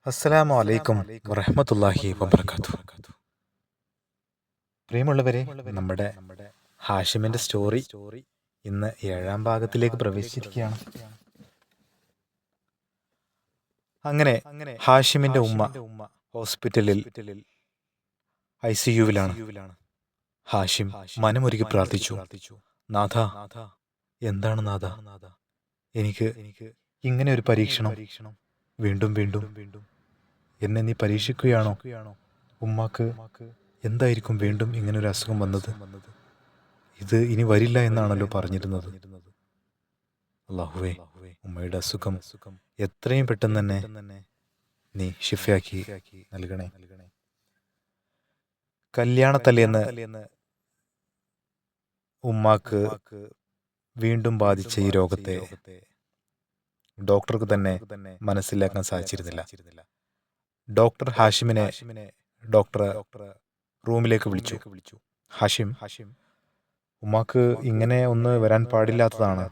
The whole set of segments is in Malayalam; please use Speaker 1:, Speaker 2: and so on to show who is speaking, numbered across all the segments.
Speaker 1: അസ്സലാമു അലൈക്കും വറഹ്മത്തുള്ളാഹി വബർക്കാത്തു. പ്രിയമുള്ളവരെ, നമ്മുടെ ഹാഷിമിന്റെ സ്റ്റോറി ഇന്ന് 7-ാം ഭാഗത്തിലേക്ക് പ്രവേശിച്ചിരിക്കുകയാണ്. അങ്ങനെ ഹാഷിമിന്റെ ഉമ്മ ഹോസ്പിറ്റലിൽ ICUവിലാണ്. ഹാഷിം മനമൊരുക്കി പ്രാർത്ഥിച്ചു, നാഥ, എന്താണ് നാഥ, എനിക്ക് ഇങ്ങനെ ഒരു പരീക്ഷണം വീണ്ടും വീണ്ടും എന്നെ നീ പരീക്ഷിക്കുകയാണോ? ഉമ്മാക്ക് എന്തായിരിക്കും വീണ്ടും ഇങ്ങനൊരു അസുഖം വന്നത്? ഇത് ഇനി വരില്ല എന്നാണല്ലോ പറഞ്ഞിരുന്നത്. അല്ലാഹുവേ, ഉമ്മയുടെ അസുഖം എത്രയും പെട്ടെന്ന് തന്നെ നീ ഷിഫയാക്കി നൽകണേ. കല്യാണത്തലേന്ന് ഉമ്മാക്ക് വീണ്ടും ബാധിച്ച ഈ രോഗത്തെ ഡോക്ടർക്ക് തന്നെ മനസ്സിലാക്കാൻ സാധിച്ചിരുന്നില്ല. ഡോക്ടർ ഹാഷിമിനെ ഡോക്ടർ റൂമിലേക്ക് വിളിച്ചു. ഹാഷിം, ഉമ്മാക്ക് ഇങ്ങനെ ഒന്ന് വരാൻ പാടില്ലാത്തതാണ്.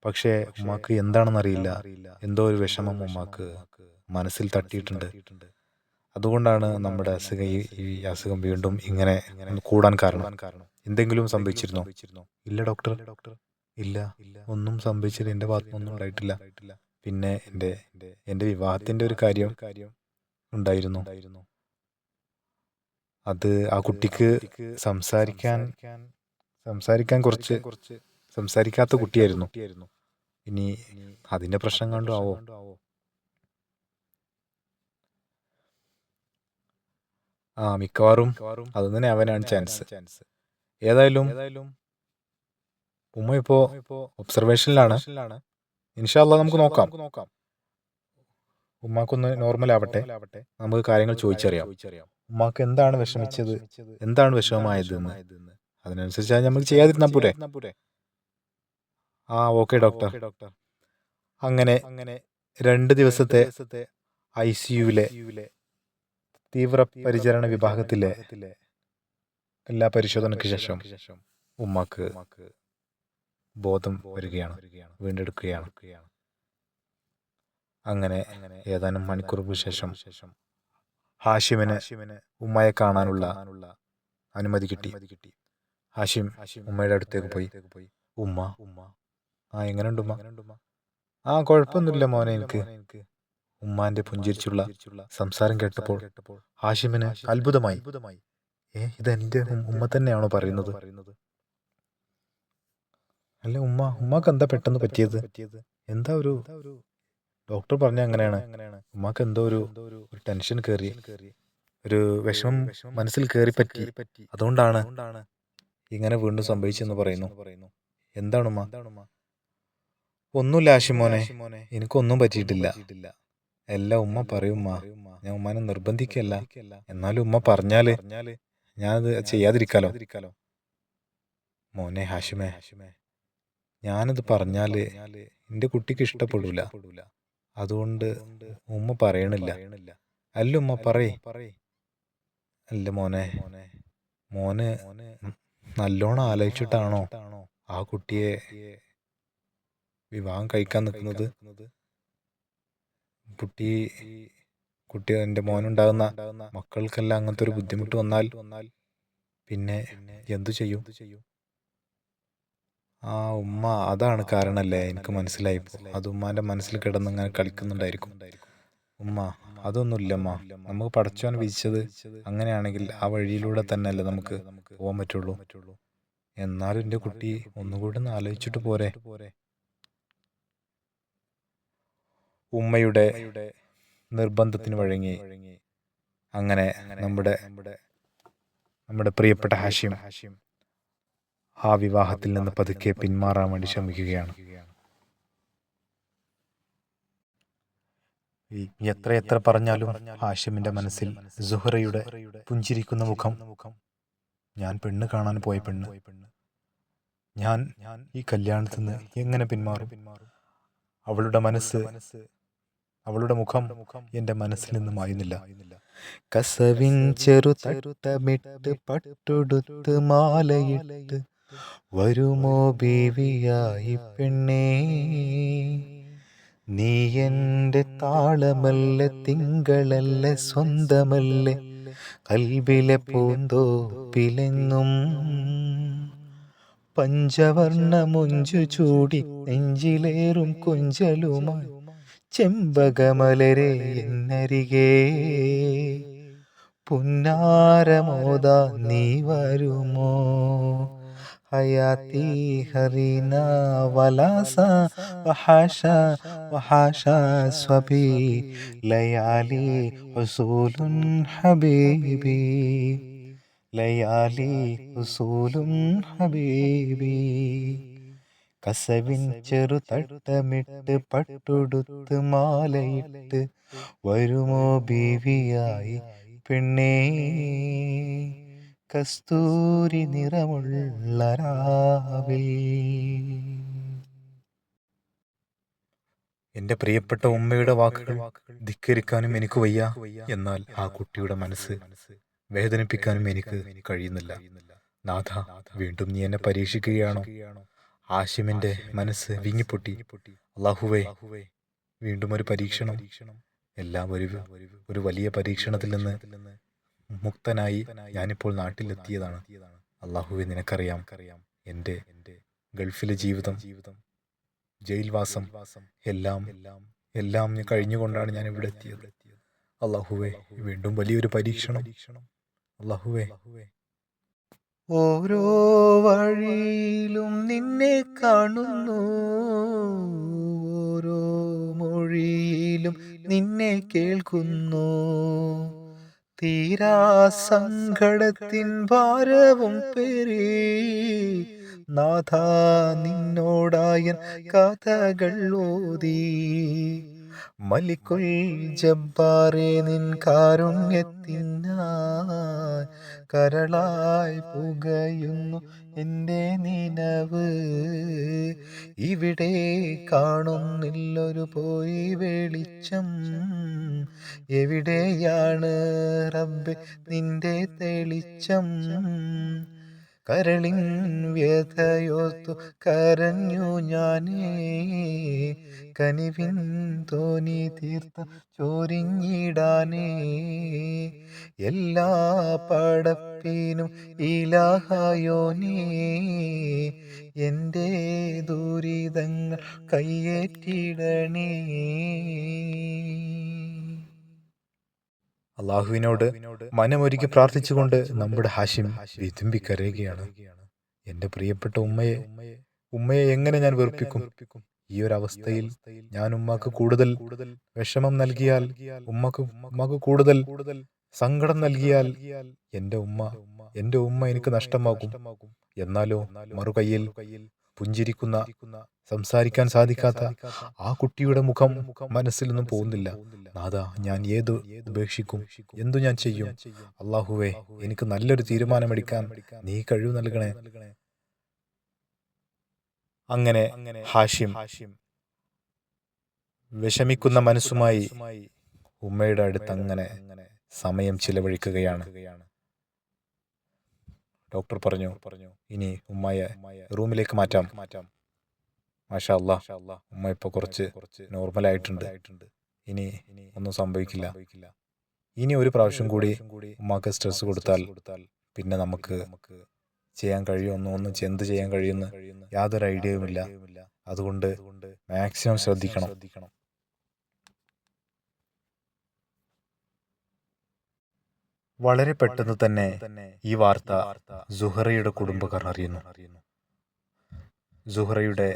Speaker 1: പക്ഷേ ഉമ്മാക്ക് എന്താണെന്നറിയില്ല, എന്തോ ഒരു വിഷമം ഉമ്മാക്ക് മനസ്സിൽ തട്ടിയിട്ടുണ്ട്. അതുകൊണ്ടാണ് നമ്മുടെ ഈ അസുഖം വീണ്ടും ഇങ്ങനെ കൂടാൻ കാരണം. എന്തെങ്കിലും സംഭവിച്ചിരുന്നോ? ഇല്ല ഡോക്ടർ, ഇല്ല, ഒന്നും സംഭവിച്ചില്ല. എന്റെ ഭാഗത്തൊന്നും ഉണ്ടായിട്ടില്ല. പിന്നെ എന്റെ വിവാഹത്തിന്റെ ഒരു കാര്യം ഉണ്ടായിരുന്നു. അത് ആ കുട്ടിക്ക് സംസാരിക്കാൻ കുറച്ച് സംസാരിക്കാത്ത കുട്ടിയായിരുന്നു. ഇനി അതിന്റെ പ്രശ്നം കണ്ടു ആവോ? മിക്കവാറും അത് തന്നെ അവനാണ് ചാൻസ്. ഏതായാലും ഉമ്മ ഇപ്പോ ഒബ്സർവേഷനിലാണ്. ഇൻഷാ അല്ലാഹ് നമുക്ക് നോക്കാം. ഉമ്മാക്കൊന്ന് നോർമൽ ആവട്ടെ, നമുക്ക് കാര്യങ്ങൾ ചോദിച്ചറിയാം. ഉമ്മാക്ക് എന്താണ് വിഷമിച്ചത്, എന്താണ് വിഷമമായത് എന്ന്. അതിനനുസരിച്ച് നമുക്ക് ചെയ്യാതിരുന്നാ പോരെ? Okay doctor. അങ്ങനെ 2 ദിവസത്തെ ICUവിലെ തീവ്ര പരിചരണ വിഭാഗത്തിലെ എല്ലാ പരിശോധനയ്ക്ക് ശേഷം ഉമ്മാക്ക് ബോധം വരികയാണ്, വീണ്ടെടുക്കുകയാണ്. അങ്ങനെ ഏതാനും മണിക്കൂറുകൾക്ക് ശേഷം ഹാഷിമിന് ഉമ്മയെ കാണാനുള്ള അനുമതി കിട്ടി. ഹാഷിം ഉമ്മയുടെ അടുത്തേക്ക് പോയി. ഉമ്മ, എങ്ങനെയുണ്ട് ഉമ്മ? കുഴപ്പമൊന്നുമില്ല മോനെ എനിക്ക്. ഉമ്മാന്റെ പുഞ്ചിരിച്ചുള്ള സംസാരം കേട്ടപ്പോൾ ഹാഷിമിന് അത്ഭുതമായി. ഇതെന്റെ ഉമ്മ തന്നെയാണോ പറയുന്നത്? അല്ല, ഉമ്മാക്ക് എന്താ പെട്ടെന്ന് പറ്റിയത്? എന്താ ഒരു ഡോക്ടർ പറഞ്ഞ അങ്ങനെയാണ്, ഉമ്മാക്ക് എന്തോ ഒരു ടെൻഷൻ കയറി, ഒരു വിഷമം മനസ്സിൽ കയറി പറ്റി. അതുകൊണ്ടാണ് ഇങ്ങനെ വീണ്ടും സംഭവിച്ചെന്ന് പറയുന്നു. എന്താണ് ഉമ്മ? ഒന്നുമില്ല ഹാഷിമോനെ, എനിക്കൊന്നും പറ്റിയിട്ടില്ല. എല്ലാം ഉമ്മ പറയും. ഞാൻ ഉമ്മാനെ നിർബന്ധിക്കല്ല, എന്നാലും ഉമ്മ പറഞ്ഞാല് ഞാനത് ചെയ്യാതിരിക്കാലോ? മോനെ ഹാഷിമേ, ഞാനത് പറഞ്ഞാല് എന്റെ കുട്ടിക്ക് ഇഷ്ടപ്പെടൂല. അതുകൊണ്ട് ഉമ്മ പറയണില്ല. അല്ല ഉമ്മ പറയ്. അല്ല മോന് നല്ലോണം ആലോചിച്ചിട്ടാണോ ആ കുട്ടിയെ വിവാഹം കഴിക്കാൻ നിൽക്കുന്നത്? കുട്ടി എൻ്റെ മോനുണ്ടാകുന്ന മക്കൾക്കെല്ലാം അങ്ങനത്തെ ഒരു ബുദ്ധിമുട്ട് വന്നാൽ പിന്നെ എന്തു ചെയ്യും? ഉമ്മ അതാണ് കാരണല്ലേ, എനിക്ക് മനസ്സിലായിപ്പോ. അത് ഉമ്മാന്റെ മനസ്സിൽ കിടന്ന് അങ്ങനെ കളിക്കുന്നുണ്ടായിരിക്കും. ഉമ്മ അതൊന്നുമില്ല ഉമ്മ, നമുക്ക് പടച്ചോൻ വിധിച്ചത് അങ്ങനെയാണെങ്കിൽ ആ വഴിയിലൂടെ തന്നെയല്ലേ നമുക്ക് പോകാൻ പറ്റുള്ളൂ. എന്നാലും എൻ്റെ കുട്ടി ഒന്നുകൂടി ഒന്ന് ആലോചിച്ചിട്ട് പോരെ? ഉമ്മയുടെ നിർബന്ധത്തിന് വഴങ്ങി അങ്ങനെ നമ്മുടെ പ്രിയപ്പെട്ട ഹാഷിം ആ വിവാഹത്തിൽ നിന്ന് പതുക്കെ പിന്മാറാൻ വേണ്ടി ശ്രമിക്കുകയാണ്. എത്രയെത്ര പറഞ്ഞാലും ഹാഷിമിന്റെ മനസ്സിൽ സുഹറയുടെ പുഞ്ചിരിക്കുന്ന മുഖം, ഞാൻ പെണ്ണ് കാണാൻ പോയ പെണ്ണ്, ഞാൻ ഈ കല്യാണത്തിൽ നിന്ന് എങ്ങനെ പിന്മാറും? അവളുടെ മുഖം എന്റെ മനസ്സിൽ നിന്ന് മായുന്നില്ല. കസവിൻ ചെറുതട്ടമിട്ട് പട്ടുടുത്ത് മാലയിട്ട് വരുമോ ബീവിയായി പെണ്ണേ, നീ എൻ്റെ താളമല്ല, തിങ്കളല്ല, സ്വന്തമല്ലേ, കൽബിലെ പൂന്തോപ്പിലെങ്ങും പഞ്ചവർണ്ണമൊഞ്ചു ചൂടി നെഞ്ചിലേറും കൊഞ്ചലുമായി ചെമ്പകമലരെ എന്നരികെ പുന്നാരമോദാ നീ വരുമോ? ഹയാത്തി ഹറീന വലാസ വഹാഷ വഹാഷ സ്വബി ലയാലി ഉസൂലുൻ ഹബീബി ലയാലി ഉസൂലുൻ ഹബീബി. കസവിൻ ചെറുതട്ടമിട്ട് പട്ടുടുത്ത് മാലയിട്ട് വരുമോ ബീവിയായി പെണ്ണേ, കസ്തൂരി നിറമുള്ള രാവിൽ. എൻ്റെ പ്രിയപ്പെട്ട ഉമ്മയുടെ വാക്കുകൾ ധിക്കരിക്കാനും എനിക്ക് വയ്യ. എന്നാൽ ആ കുട്ടിയുടെ മനസ്സ് വേദനിപ്പിക്കാനും എനിക്ക് കഴിയുന്നില്ല. നാഥ, വീണ്ടും നീ എന്നെ പരീക്ഷിക്കുകയാണോ? ഹാഷിമിന്റെ മനസ്സ് വിങ്ങിപ്പൊട്ടി. അല്ലാഹുവേ, വീണ്ടും ഒരു പരീക്ഷണം. എല്ലാം ഒരു വലിയ പരീക്ഷണത്തിൽ നിന്ന് മുക്തനായി ഞാനിപ്പോൾ നാട്ടിലെത്തിയതാണ്. അല്ലാഹുവേ, നിനക്കറിയാം, എൻ്റെ ഗൾഫിലെ ജീവിതം, ജയിൽവാസം എല്ലാം ഞാൻ കഴിഞ്ഞുകൊണ്ടാണ് ഞാൻ ഇവിടെ എത്തിയത്. അല്ലാഹുവേ, വീണ്ടും വലിയൊരു പരീക്ഷണം. അല്ലാഹുവേ, ഓരോ വഴിയിലും നിന്നെ കാണുന്നു, ഓരോ മൊഴിയിലും നിന്നെ കേൾക്കുന്നു. തീരാ സങ്കടത്തിൻ ഭാരവും പേറി നാഥ നിന്നോടായ കഥകൾ ഓതി. മലിക്കുൽ ജബ്ബാറേ, നിൻ കാരുണ്യത്തിനായി കരളായി പുകയുന്നു എൻ്റെ നിനവ്. ഇവിടെ കാണുന്നില്ലൊരു പോയി വെളിച്ചം, എവിടെയാണ് റബ്ബേ നിന്റെ തെളിച്ചം? കരളിൻ വ്യഥയോർത്തു കരഞ്ഞു ഞാനേ, കനിവിൻ തോനി തീർത്ത ചോരിഞ്ഞിടാനേ. എല്ലാ പടപ്പിനും ഇലാഹായോനേ, എൻ്റെ ദുരിതങ്ങൾ കയ്യേറ്റിടണേ. അള്ളാഹുവിനോട് മനമൊരുക്കി പ്രാർത്ഥിച്ചുകൊണ്ട് നമ്മുടെ ഹാഷിം വിതുമ്പിക്കരയുകയാണ്. എൻ്റെ പ്രിയപ്പെട്ട ഉമ്മയെ എങ്ങനെ ഞാൻ വെറുപ്പിക്കും? ഈ ഒരു അവസ്ഥയിൽ ഞാൻ ഉമ്മാക്ക് കൂടുതൽ വിഷമം നൽകിയാൽ, ഉമ്മക്ക് കൂടുതൽ സങ്കടം നൽകിയാൽ എൻ്റെ ഉമ്മ എനിക്ക് നഷ്ടമാകും. എന്നാലോ മറുകൈയിൽ പുഞ്ചിരിക്കുന്ന, സംസാരിക്കാൻ സാധിക്കാത്ത ആ കുട്ടിയുടെ മുഖം മനസ്സിൽ നിന്നും പോകുന്നില്ല. നാഥാ, ഞാൻ ഏതു ഉപേക്ഷിക്കും? എന്തു ഞാൻ ചെയ്യും? അല്ലാഹുവേ, എനിക്ക് നല്ലൊരു തീരുമാനമെടുക്കാൻ നീ കഴിവ് നൽകണേ. അങ്ങനെ ഹാഷിം വിഷമിക്കുന്ന മനസ്സുമായി ഉമ്മയുടെ അടുത്ത് അങ്ങനെ സമയം ചിലവഴിക്കുകയാണ്. ഡോക്ടർ പറഞ്ഞു, ഇനി ഉമ്മയെ റൂമിലേക്ക് മാറ്റാം. മാഷാ അല്ലാഹ്, ഉമ്മ ഇപ്പോൾ കുറച്ച് നോർമലായിട്ടുണ്ട്. ഇനി ഒന്നും സംഭവിക്കില്ല. ഇനി ഒരു പ്രാവശ്യം കൂടി ഉമ്മാക്ക് സ്ട്രെസ് കൊടുത്താൽ പിന്നെ നമുക്ക് ചെയ്യാൻ കഴിയുമെന്ന്, എന്ത് ചെയ്യാൻ കഴിയുമെന്ന് യാതൊരു ഐഡിയയുമില്ല. അതുകൊണ്ട് മാക്സിമം ശ്രദ്ധിക്കണം. വളരെ പെട്ടെന്ന് തന്നെ ഈ വാർത്ത സുഹറയുടെ കുടുംബക്കാർ അറിയുന്നു. സുഹറയുടെ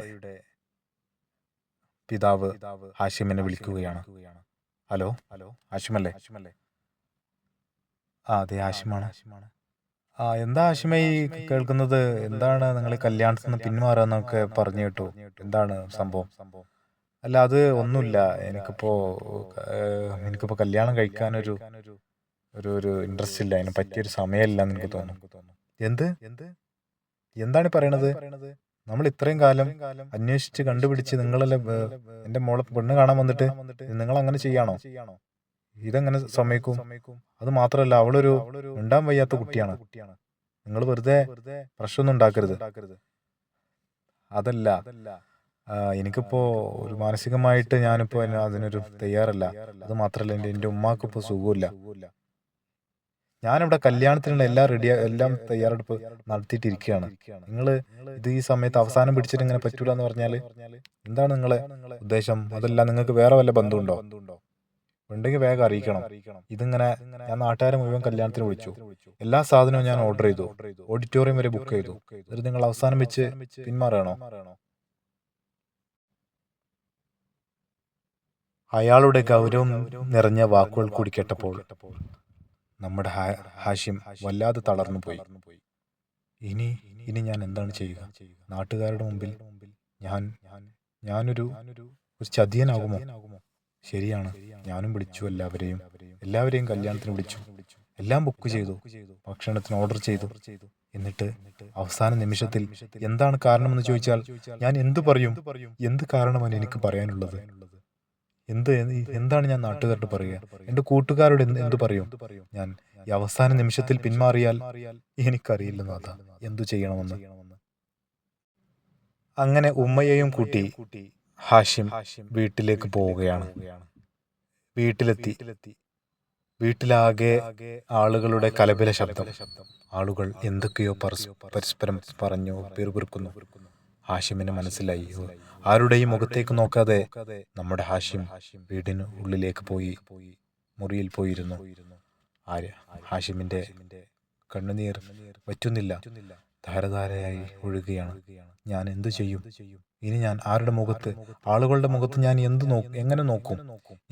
Speaker 1: പിതാവ് ഹാഷിമിനെ വിളിക്കുകയാണ്. ഹലോ, ഹാഷിമല്ലേ? ആ, അതെ, ഹാഷിമാണ്. എന്താ ഹാഷിമേ ഈ കേൾക്കുന്നത്? എന്താണ് നിങ്ങൾ കല്യാണത്തിൽ നിന്ന് പിന്മാറാന്നൊക്കെ പറഞ്ഞു കേട്ടു. എന്താണ് സംഭവം? അല്ല, അത് ഒന്നുമില്ല. എനിക്കിപ്പോ കല്യാണം കഴിക്കാനൊരു ഒരു ഇൻട്രസ്റ്റ് ഇല്ല. അതിന് പറ്റിയൊരു സമയമില്ല എന്ന് എനിക്ക് തോന്നുന്നു. എന്താണ് പറയണത്? നമ്മൾ ഇത്രയും കാലം അന്വേഷിച്ച് കണ്ടുപിടിച്ച് നിങ്ങളെല്ലാം എന്റെ മോളെ പെണ്ണ് കാണാൻ വന്നിട്ട് നിങ്ങൾ അങ്ങനെ ചെയ്യാണോ? ഇതെങ്ങനെ സമ്മതിക്കും? അത് മാത്രമല്ല, അവളൊരു മിണ്ടാൻ വയ്യാത്ത കുട്ടിയാണ്. നിങ്ങൾ വെറുതെ പ്രശ്നമൊന്നും ഉണ്ടാക്കരുത്. അതല്ല, എനിക്കിപ്പോൾ ഒരു മാനസികമായിട്ട് ഞാനിപ്പോൾ അതിനൊരു തയ്യാറല്ല. അത് മാത്രമല്ല എൻ്റെ ഉമ്മാക്കിപ്പോൾ സുഖമില്ല. ഞാനിവിടെ കല്യാണത്തിനുള്ള എല്ലാം തയ്യാറെടുപ്പ് നടത്തിയിട്ടിരിക്കുകയാണ്. നിങ്ങൾ ഇത് ഈ സമയത്ത് അവസാനം പിടിച്ചിട്ട് ഇങ്ങനെ പറ്റൂല എന്ന് പറഞ്ഞാൽ എന്താണ് നിങ്ങളെ ഉദ്ദേശം? അതല്ല, നിങ്ങൾക്ക് വേറെ വല്ല ബന്ധമുണ്ടോ? ഉണ്ടെങ്കിൽ വേഗം അറിയിക്കണം. ഇതിങ്ങനെ ഞാൻ നാട്ടുകാരെ മുഴുവൻ കല്യാണത്തിന് വിളിച്ചു. എല്ലാ സാധനവും ഞാൻ ഓർഡർ ചെയ്തു. ഓഡിറ്റോറിയം വരെ ബുക്ക് ചെയ്തു. എന്നിട്ട് നിങ്ങൾ അവസാനം വെച്ച് പിന്മാറണോ? അയാളുടെ ഗൗരവം നിറഞ്ഞ വാക്കുകൾ കൂടി കേട്ടപ്പോൾ നമ്മുടെ ഹാഷിം വല്ലാതെ തളർന്നു പോയി. ഇനി ഞാൻ എന്താണ് ചെയ്യുക? നാട്ടുകാരുടെ മുമ്പിൽ ഞാനൊരു ചതിയനാകുമോ? ശരിയാണ്, ഞാനും വിളിച്ചു എല്ലാവരെയും കല്യാണത്തിന് വിളിച്ചു, എല്ലാം ബുക്ക് ചെയ്തു, ഭക്ഷണത്തിന് ഓർഡർ ചെയ്തു. എന്നിട്ട് അവസാന നിമിഷത്തിൽ എന്താണ് കാരണമെന്ന് ചോദിച്ചാൽ ഞാൻ എന്തു പറയും? എന്ത് കാരണമാണ് എനിക്ക് പറയാനുള്ളത്? എന്താണ് ഞാൻ നാട്ടുകാരോട് പറയുക? എൻ്റെ കൂട്ടുകാരോട് എന്തു പറയും? ഞാൻ ഈ അവസാന നിമിഷത്തിൽ പിന്മാറിയാൽ എനിക്കറിയില്ല നാഥ എന്തു ചെയ്യണമെന്ന്. അങ്ങനെ ഉമ്മയെയും കൂട്ടി ഹാഷിം വീട്ടിലേക്ക് പോവുകയാണ്. വീട്ടിലെത്തി. വീട്ടിലാകെ ആളുകളുടെ കലപില ശബ്ദം. ആളുകൾ എന്തൊക്കെയോ പരസ്പരം പറഞ്ഞു പിറുപിറുക്കുന്നു. ഹാഷിമിന് മനസ്സിലായി, ആരുടെയും മുഖത്തേക്ക് നോക്കാതെ നമ്മുടെ ഹാഷിം വീടിന് ഉള്ളിലേക്ക് പോയി മുറിയിൽ പോയിരുന്നു. ഹാഷിമിന്റെ കണ്ണുനീർ വറ്റുന്നില്ല, ധാരധാരയായി ഒഴുകുകയാണ്. ഞാൻ എന്തു ചെയ്യും? ഇനി ഞാൻ ആളുകളുടെ മുഖത്ത് ഞാൻ എങ്ങനെ നോക്കും?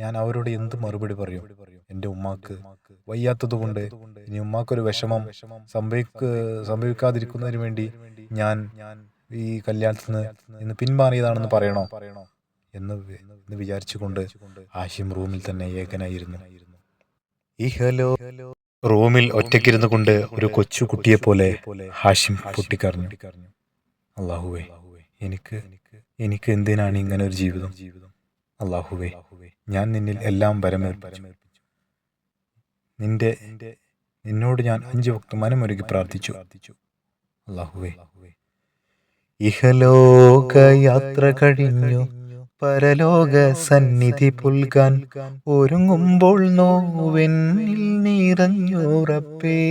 Speaker 1: ഞാൻ അവരോട് എന്ത് മറുപടി പറയും? എൻ്റെ ഉമ്മാക്ക് വയ്യാത്തതുകൊണ്ട് ഇനി ഉമ്മാക്കൊരു വിഷമം സംഭവിക്കാതിരിക്കുന്നതിന് വേണ്ടി ഞാൻ ഈ കല്യാണത്തിന് ഇന്ന് പിന്മാറിയതാണെന്ന് പറയണോ എന്ന് വിചാരിച്ചുകൊണ്ട് ഹാഷിം റൂമിൽ തന്നെ ഏകനായിരുന്നു. റൂമിൽ ഒറ്റയ്ക്കിരുന്നു കൊണ്ട് ഒരു കൊച്ചു കുട്ടിയെ പോലെ ഹാഷിം പൊട്ടിക്കരഞ്ഞു. അല്ലാഹുവേ, എനിക്ക് എന്തിനാണ് ഇങ്ങനെ ഒരു ജീവിതം? അല്ലാഹുവേ, ഞാൻ നിന്നിൽ എല്ലാം വരമേൽപ്പിച്ചു. നിന്നോട് ഞാൻ 5 വക്ത് മനമൊരുക്കി പ്രാർത്ഥിച്ചു. അല്ലാഹുവേ, ഇഹലോകയാത്ര കഴിഞ്ഞു പരലോക സന്നിധി പുൽകാൻ ഒരുങ്ങുമ്പോൾ നോവെന്നിൽ നിറഞ്ഞു റബ്ബേ,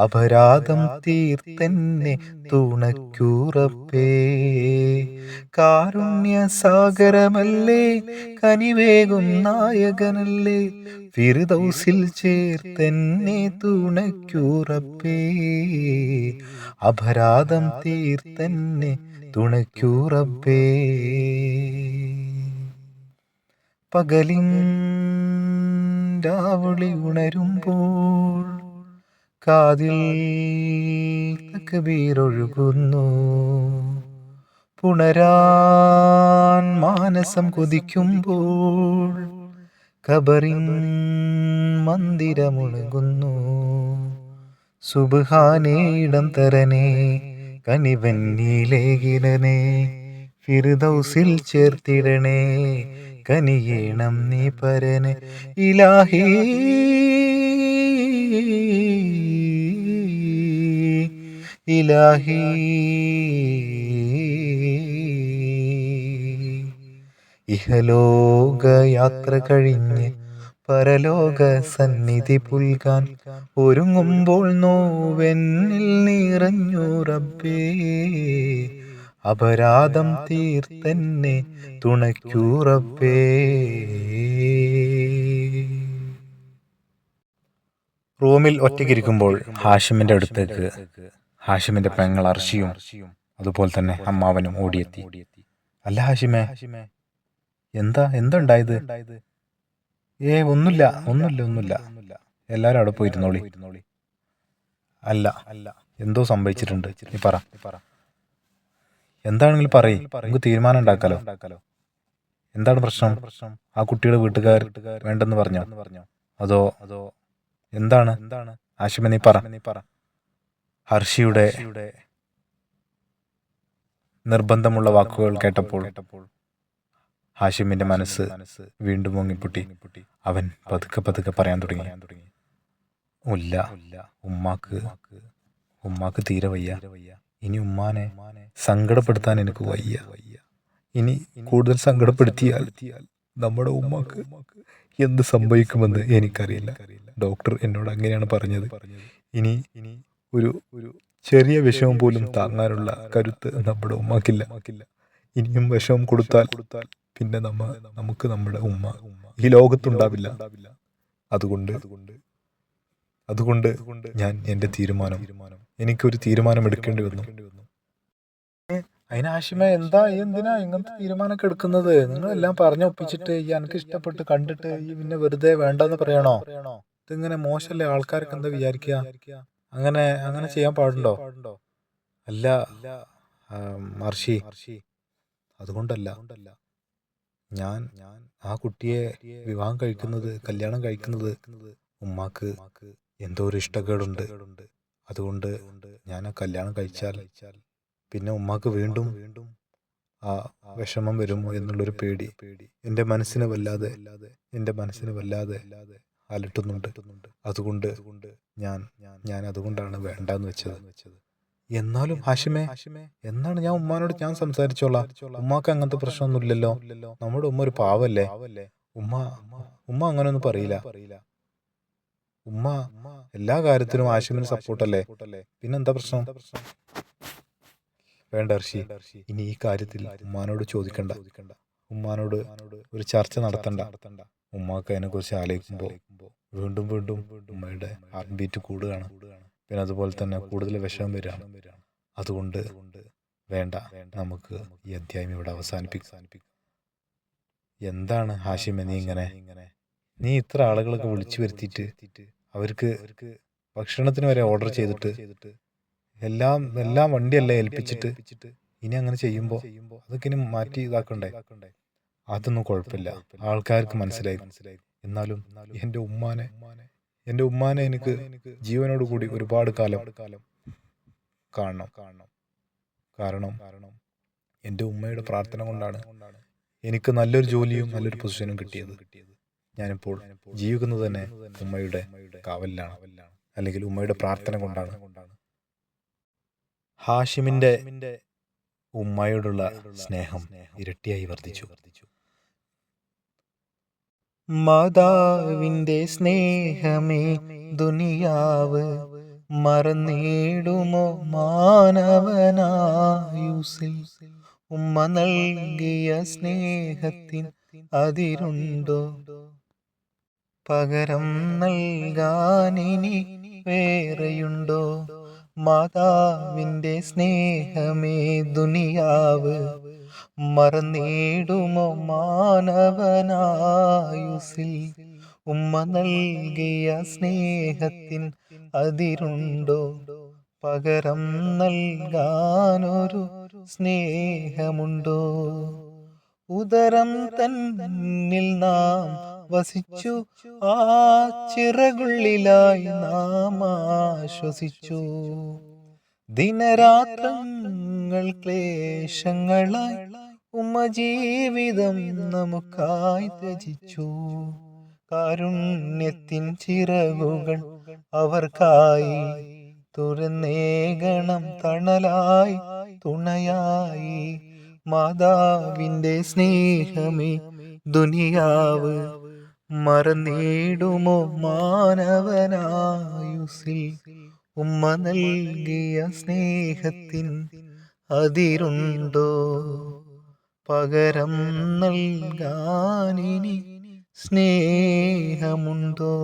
Speaker 1: അപരാധം തീർത്തെന്നെ തുണയ്ക്കൂ റബ്ബേ. കാരുണ്യസാഗരമല്ലേ, കനിവേകും നായകനല്ലേ, ഫിർദൗസിൽ ചേർത്തെന്നെ തുണയ്ക്കൂ റബ്ബേ, അപരാധം തീർത്തെന്നെ തുണയ്ക്കൂ റബ്ബേ. പകലിൻ രാവിളി ഉണരുമ്പോൾ കാതിൽ തക്ബീറൊഴുകുന്നു, പുണരാൻ മാനസം കൊതിക്കുമ്പോൾ ഖബറിൻ മന്ദിരമുണങ്ങുന്നു. സുബ്ഹാനേ, ഇടം തരനേ, കനിവന്നീലേകിടനേ, ഫിർദൗസിൽ ചേർത്തിടണേ, കനിയേണം നീ പരനെ. ഇലാഹി ഇലാഹി ഇഹലോകയാത്ര കഴിഞ്ഞ് പരലോക സന്നിധി പുൽകാൻ ഒരുങ്ങുമ്പോൾ നോവെന്നിൽ നിറഞ്ഞു റബ്ബേ, അപരാധം തീർത്തെന്നെ തുണയ്ക്കൂ റബ്ബേ. റൂമിൽ ഒറ്റയ്ക്കിരിക്കുമ്പോൾ ഹാഷിമിന്റെ അടുത്തേക്ക് ഹാഷിമിന്റെ പെങ്ങൾ അർഷിയും അതുപോലെ തന്നെ അമ്മാവനും ഓടിയെത്തി. അല്ല ഹാഷിമേ, എന്തുണ്ടായത്? ഒന്നുമില്ല. എല്ലാരും അവിടെ പോയിരുന്നോളി. അല്ല, എന്തോ സംഭവിച്ചിട്ടുണ്ട്. നീ പറ. എന്താണെങ്കിലും പറയ്, നമുക്ക് തീരുമാനം ഉണ്ടാക്കാലോ. എന്താണ് പ്രശ്നം? ആ കുട്ടിയുടെ വീട്ടുകാർ വേണ്ടെന്ന് പറഞ്ഞോ? അതോ എന്താണ്? ഹാഷിമേ, നീ പറ. ഹർഷിയുടെ നിർബന്ധമുള്ള വാക്കുകൾ കേട്ടപ്പോൾ ഹാഷിമിന്റെ മനസ്സ് വീണ്ടും മുങ്ങിപ്പൊട്ടി. അവൻ പതുക്കെ പറയാൻ തുടങ്ങി. ഉമ്മാക്ക് തീരെ വയ്യ. ഇനി ഉമ്മാനെ സങ്കടപ്പെടുത്താൻ എനിക്ക് വയ്യ. ഇനി കൂടുതൽ സങ്കടപ്പെടുത്തിയാൽ നമ്മുടെ ഉമ്മക്ക് എന്ത് സംഭവിക്കുമെന്ന് എനിക്കറിയില്ല. ഡോക്ടർ എന്നോട് അങ്ങനെയാണ് പറഞ്ഞത്. ഇനി ഒരു ചെറിയ വിഷമം പോലും താങ്ങാനുള്ള കരുത്ത് നമ്മുടെ ഉമ്മക്കില്ല. ഇനിയും വിഷമം കൊടുത്താൽ പിന്നെ നമുക്ക് നമ്മുടെ ഉമ്മ ഈ ലോകത്തുണ്ടാവില്ല. അതുകൊണ്ട് ഞാൻ എൻ്റെ തീരുമാനം എനിക്കൊരു തീരുമാനം എടുക്കേണ്ടി വന്നു. അതിന് ഹാഷിമേ എന്തിനാ ഇങ്ങനത്തെ തീരുമാനമൊക്കെ എടുക്കുന്നത്? നിങ്ങളെല്ലാം പറഞ്ഞൊപ്പിച്ചിട്ട് എനിക്ക് ഇഷ്ടപ്പെട്ട് കണ്ടിട്ട് പിന്നെ വെറുതെ വേണ്ടെന്ന് പറയണോ? ഇതിങ്ങനെ മോശമല്ലേ? ആൾക്കാർക്ക് എന്താ വിചാരിക്കുക? അങ്ങനെ ചെയ്യാൻ പാടുണ്ടോ? അല്ല മർഷി, അതുകൊണ്ടല്ല. ഞാൻ ആ കുട്ടിയെ കല്യാണം കഴിക്കുന്നത് ഉമ്മാക്ക് എന്തോ ഒരു ഇഷ്ടക്കേടുണ്ട്. അതുകൊണ്ട് ഞാൻ ആ കല്യാണം കഴിച്ചാൽ പിന്നെ ഉമ്മാക്ക് വീണ്ടും ആ വിഷമം വരുമോ എന്നുള്ളൊരു പേടി എൻ്റെ മനസ്സിനെ വല്ലാതെ അലട്ടുന്നുണ്ട്. അതുകൊണ്ട് ഞാൻ അതുകൊണ്ടാണ് വേണ്ടാന്ന് വെച്ചത്. എന്നാലും ഹാഷിമേ, എന്നാണ് ഞാൻ ഉമ്മാനോട് സംസാരിച്ചോളാം. ഉമ്മാക്ക് അങ്ങനത്തെ പ്രശ്നമൊന്നുമില്ലല്ലോ. നമ്മുടെ ഉമ്മ ഒരു പാവല്ലേ. ഉമ്മ അങ്ങനെയൊന്നും പറയില്ല. ഉമ്മ എല്ലാ കാര്യത്തിലും ഹാഷിമിന് സപ്പോർട്ടല്ലേ. പിന്നെന്താ പ്രശ്നം? വേണ്ട ഹർഷി, ഇനി ഈ കാര്യത്തിൽ ഉമ്മാനോട് ചോദിക്കണ്ട. ഉമ്മാനോട് ഒരു ചർച്ച നടത്തണ്ട. ഉമ്മാക്ക് അതിനെക്കുറിച്ച് ആലോചിക്കുമ്പോൾ വീണ്ടും ഉമ്മയുടെ ഹാർട്ട് ബീറ്റ് കൂടുകയാണ്. പിന്നെ അതുപോലെ തന്നെ കൂടുതൽ വിഷമം വരികയാണ്. അതുകൊണ്ട് വേണ്ട, നമുക്ക് ഈ അധ്യായം ഇവിടെ അവസാനിപ്പിക്കാം. എന്താണ് ഹാഷിമേ നീ ഇത്ര ആളുകളൊക്കെ വിളിച്ചു വരുത്തിയിട്ട് അവർക്ക് ഭക്ഷണത്തിന് വരെ ഓർഡർ ചെയ്തിട്ട് എല്ലാം വണ്ടിയല്ലേ ഏൽപ്പിച്ചിട്ട് ഇനി അങ്ങനെ ചെയ്യുമ്പോൾ അതൊക്കെ ഇനി മാറ്റി ഇതാക്കണ്ടേ? അതൊന്നും കുഴപ്പമില്ല, ആൾക്കാർക്ക് മനസ്സിലായി. എന്നാലും എൻ്റെ ഉമ്മാനെ എനിക്ക് ജീവനോട് കൂടി ഒരുപാട് കാലം കാണണം. കാരണം എൻ്റെ ഉമ്മയുടെ പ്രാർത്ഥന കൊണ്ടാണ് എനിക്ക് നല്ലൊരു ജോലിയും നല്ലൊരു പൊസിഷനും കിട്ടിയത്. ഞാനിപ്പോൾ ജീവിക്കുന്നത് തന്നെ ഉമ്മയുടെ കാവലിലാണ്, അല്ലെങ്കിൽ ഉമ്മയുടെ പ്രാർത്ഥന കൊണ്ടാണ്. ഹാഷിമിന്റെ ഉമ്മയോടുള്ള സ്നേഹം ഇരട്ടിയായി വർദ്ധിച്ചു. മാതാവിന്റെ സ്നേഹമേ ദുനിയാവ് മറന്നിടുമോ മാനവനായുസിൽ. ഉമ്മ നൽകിയ സ്നേഹത്തിൻ അതിരുണ്ടോ? പകരം നൽകാനിനി വേറെയുണ്ടോ? മാതാവിന്റെ സ്നേഹമേ ദുനിയാവ് മറന്നിടുമോ മാനവനായുസിൽ. ഉമ്മ നൽകിയ സ്നേഹത്തിൻ അതിരുണ്ടോ? പകരം നൽകാനൊരു സ്നേഹമുണ്ടോ? ഉദരം തന്നിൽ നാം വസിച്ചു, ആ ചിറകുള്ളിലായി നാം ആശ്വസിച്ചു. ദിനരാത്രങ്ങൾ ക്ലേശങ്ങളായി ഉമ്മ ജീവിതം നമുക്കായി ത്യജിച്ചു. കാരുണ്യത്തിൻ ചിറകുകൾ അവർക്കായി തുറന്നേകണം, തണലായി തുണയായി. മാതാവിന്റെ സ്നേഹമേ ദുനിയാവ് മറന്നിടുമോ മാനവനായുസിൽ. ഉമ്മ നൽകിയ സ്നേഹത്തിൻ അതിരുണ്ടോ? പകരം നൽകാനിനി സ്നേഹമുണ്ടോ?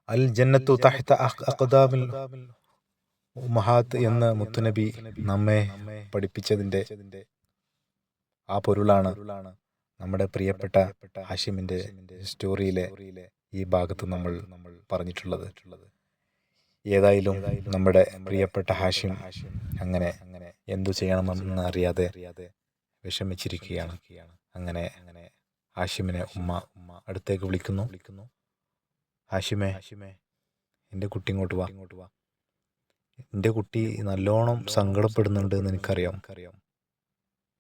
Speaker 1: അൽ ജന്നത്തു തഹ്ത അഖ്ദാമിൽ ഉമ്മഹാത്ത് എന്ന് മുത്തുനബി നമ്മെ പഠിപ്പിച്ചതിന്റെ ആ പൊരുളാണ് നമ്മുടെ പ്രിയപ്പെട്ട ഹാഷിമിന്റെ സ്റ്റോറിയിലെ ഈ ഭാഗത്ത് നമ്മൾ പറഞ്ഞിട്ടുള്ളത്. ഏതായാലും നമ്മുടെ പ്രിയപ്പെട്ട ഹാഷിം അങ്ങനെ എന്തു ചെയ്യണമെന്ന് അറിയാതെ വിഷമിച്ചിരിക്കുകയാണ്. അങ്ങനെ ഹാഷിമിനെ ഉമ്മ അടുത്തേക്ക് വിളിക്കുന്നു. ഹാഷിമേ, എൻ്റെ കുട്ടി ഇങ്ങോട്ട് വാ. എൻ്റെ കുട്ടി നല്ലോണം സങ്കടപ്പെടുന്നുണ്ട് എന്ന് എനിക്കറിയാം.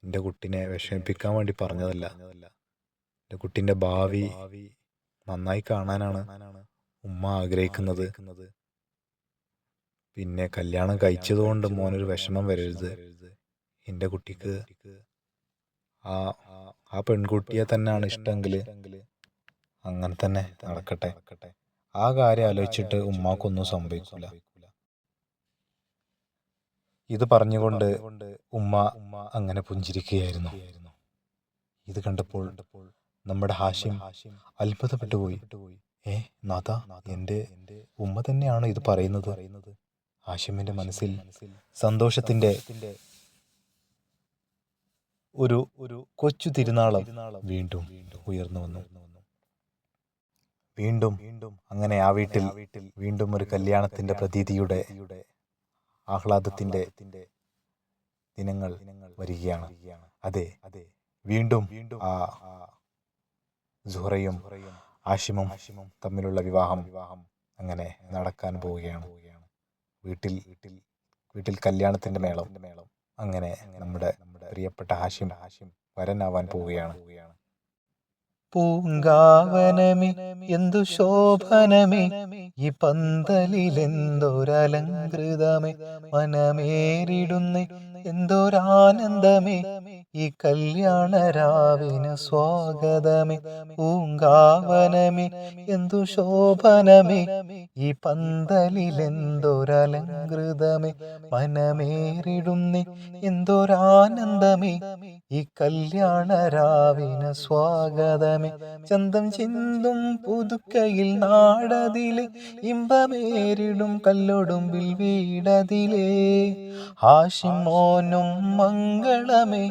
Speaker 1: എൻ്റെ കുട്ടിനെ വിഷമിപ്പിക്കാൻ വേണ്ടി പറഞ്ഞതല്ല. എൻ്റെ കുട്ടിൻ്റെ ഭാവി നന്നായി കാണാനാണ് ഉമ്മ ആഗ്രഹിക്കുന്നത്. പിന്നെ കല്യാണം കഴിച്ചതുകൊണ്ട് മോനൊരു വിഷമം വരരുത്. എൻ്റെ കുട്ടിക്ക് ആ ആ പെൺകുട്ടിയെ തന്നെയാണ് ഇഷ്ടമെങ്കിൽ അങ്ങനെ തന്നെ നടക്കട്ടെ. ആ കാര്യം ആലോചിച്ചിട്ട് ഉമ്മാക്കൊന്നും സംഭവിക്കില്ല. ഇത് പറഞ്ഞുകൊണ്ട് ഉമ്മ അങ്ങനെ പുഞ്ചിരിക്കുകയായിരുന്നു. ഇത് കണ്ടപ്പോൾ നമ്മുടെ ഹാഷിം അത്ഭുതപ്പെട്ടു പോയി. നാഥ, എൻ്റെ ഉമ്മ തന്നെയാണോ ഇത് പറയുന്നത്? ഹാഷിമിന്റെ മനസ്സിൽ സന്തോഷത്തിന്റെ ഒരു കൊച്ചു തിരുനാളം വീണ്ടും ഉയർന്നു വന്നു. വീണ്ടും അങ്ങനെ ആ വീട്ടിൽ വീണ്ടും ഒരു കല്യാണത്തിന്റെ പ്രതീതിയുടെ ആഹ്ലാദത്തിന്റെ ദിനങ്ങൾ വരികയാണ്. അതെ, വീണ്ടും ആ സുഹറയും ഹാഷിമും തമ്മിലുള്ള വിവാഹം അങ്ങനെ നടക്കാൻ പോവുകയാണ്. വീട്ടിൽ കല്യാണത്തിന്റെ മേളം. അങ്ങനെ നമ്മുടെ പ്രിയപ്പെട്ട ഹാഷിം വരനാവാൻ പോവുകയാണ്. പൂങ്കാവനമേ എന്തു ശോഭനമേ, ഈ പന്തലിലെന്തൊരലങ്കൃതമേ, മനമേറിടുന്നേ എന്തൊരാനന്ദമേ, ഈ കല്യാണരാവിന് സ്വാഗതമേ. പൂങ്കാവനമേ എന്തു ശോഭനമേ, ഈ പന്തലിലെന്തൊരലങ്കൃതമേ, മനമേറിടുന്നേ എന്തൊരാനന്ദമേ, ഈ കല്യാണരാവിന് സ്വാഗതമേ. ചന്തം ചിന്തും പുതുക്കയിൽ നാടതിലെ, ഇമ്പമേറിടും കല്ലൊടുമ്പിൽ വീടതിലേ. ഹാഷിം മോനും മംഗളമേ,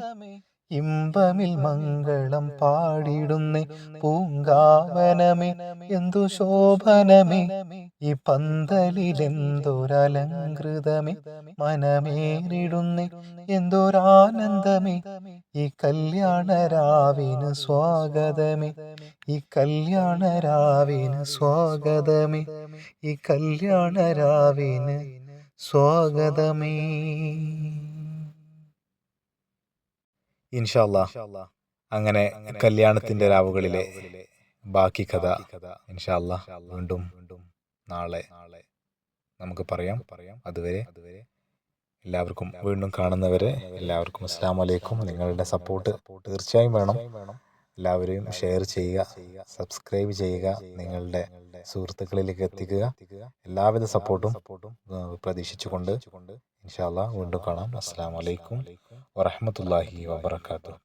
Speaker 1: ഇമ്പമിൽ മംഗളം പാടിടുന്നേ. പൂങ്കാവനമേ എന്തു ശോഭനമേ, ഈ പന്തലിലെന്തൊരലങ്കൃതമേ, മനമേറിടുന്നേ എന്തൊരാനന്ദമേ, ഈ കല്യാണരാവിന് സ്വാഗതമേ. ഈ കല്യാണരാവിന് സ്വാഗതമേ. ഈ കല്യാണരാവിന് സ്വാഗതമേ. ഇൻഷാ അല്ലാഹ് അങ്ങനെ കല്യാണത്തിന്റെ രാവുകളിലെ ബാക്കി കഥ ഇൻഷാ അല്ലാഹ് വീണ്ടും നാളെ നമുക്ക് പറയാം. അതുവരെ എല്ലാവർക്കും, വീണ്ടും കാണുന്നവരെ എല്ലാവർക്കും അസ്സലാമു അലൈക്കും. നിങ്ങളുടെ സപ്പോർട്ട് തീർച്ചയായും വേണം. എല്ലാവരെയും ഷെയർ ചെയ്യുക, സബ്സ്ക്രൈബ് ചെയ്യുക, നിങ്ങളുടെ സുഹൃത്തുക്കളിലേക്ക് എത്തിക്കുക. എല്ലാവിധ സപ്പോർട്ടും പ്രതീക്ഷിച്ചുകൊണ്ട് ഇൻഷാ അല്ലാഹ് വീണ്ടും കാണാം. അസ്സലാമു അലൈക്കും വറഹ്മത്തുള്ളാഹി വബറകാതുഹു.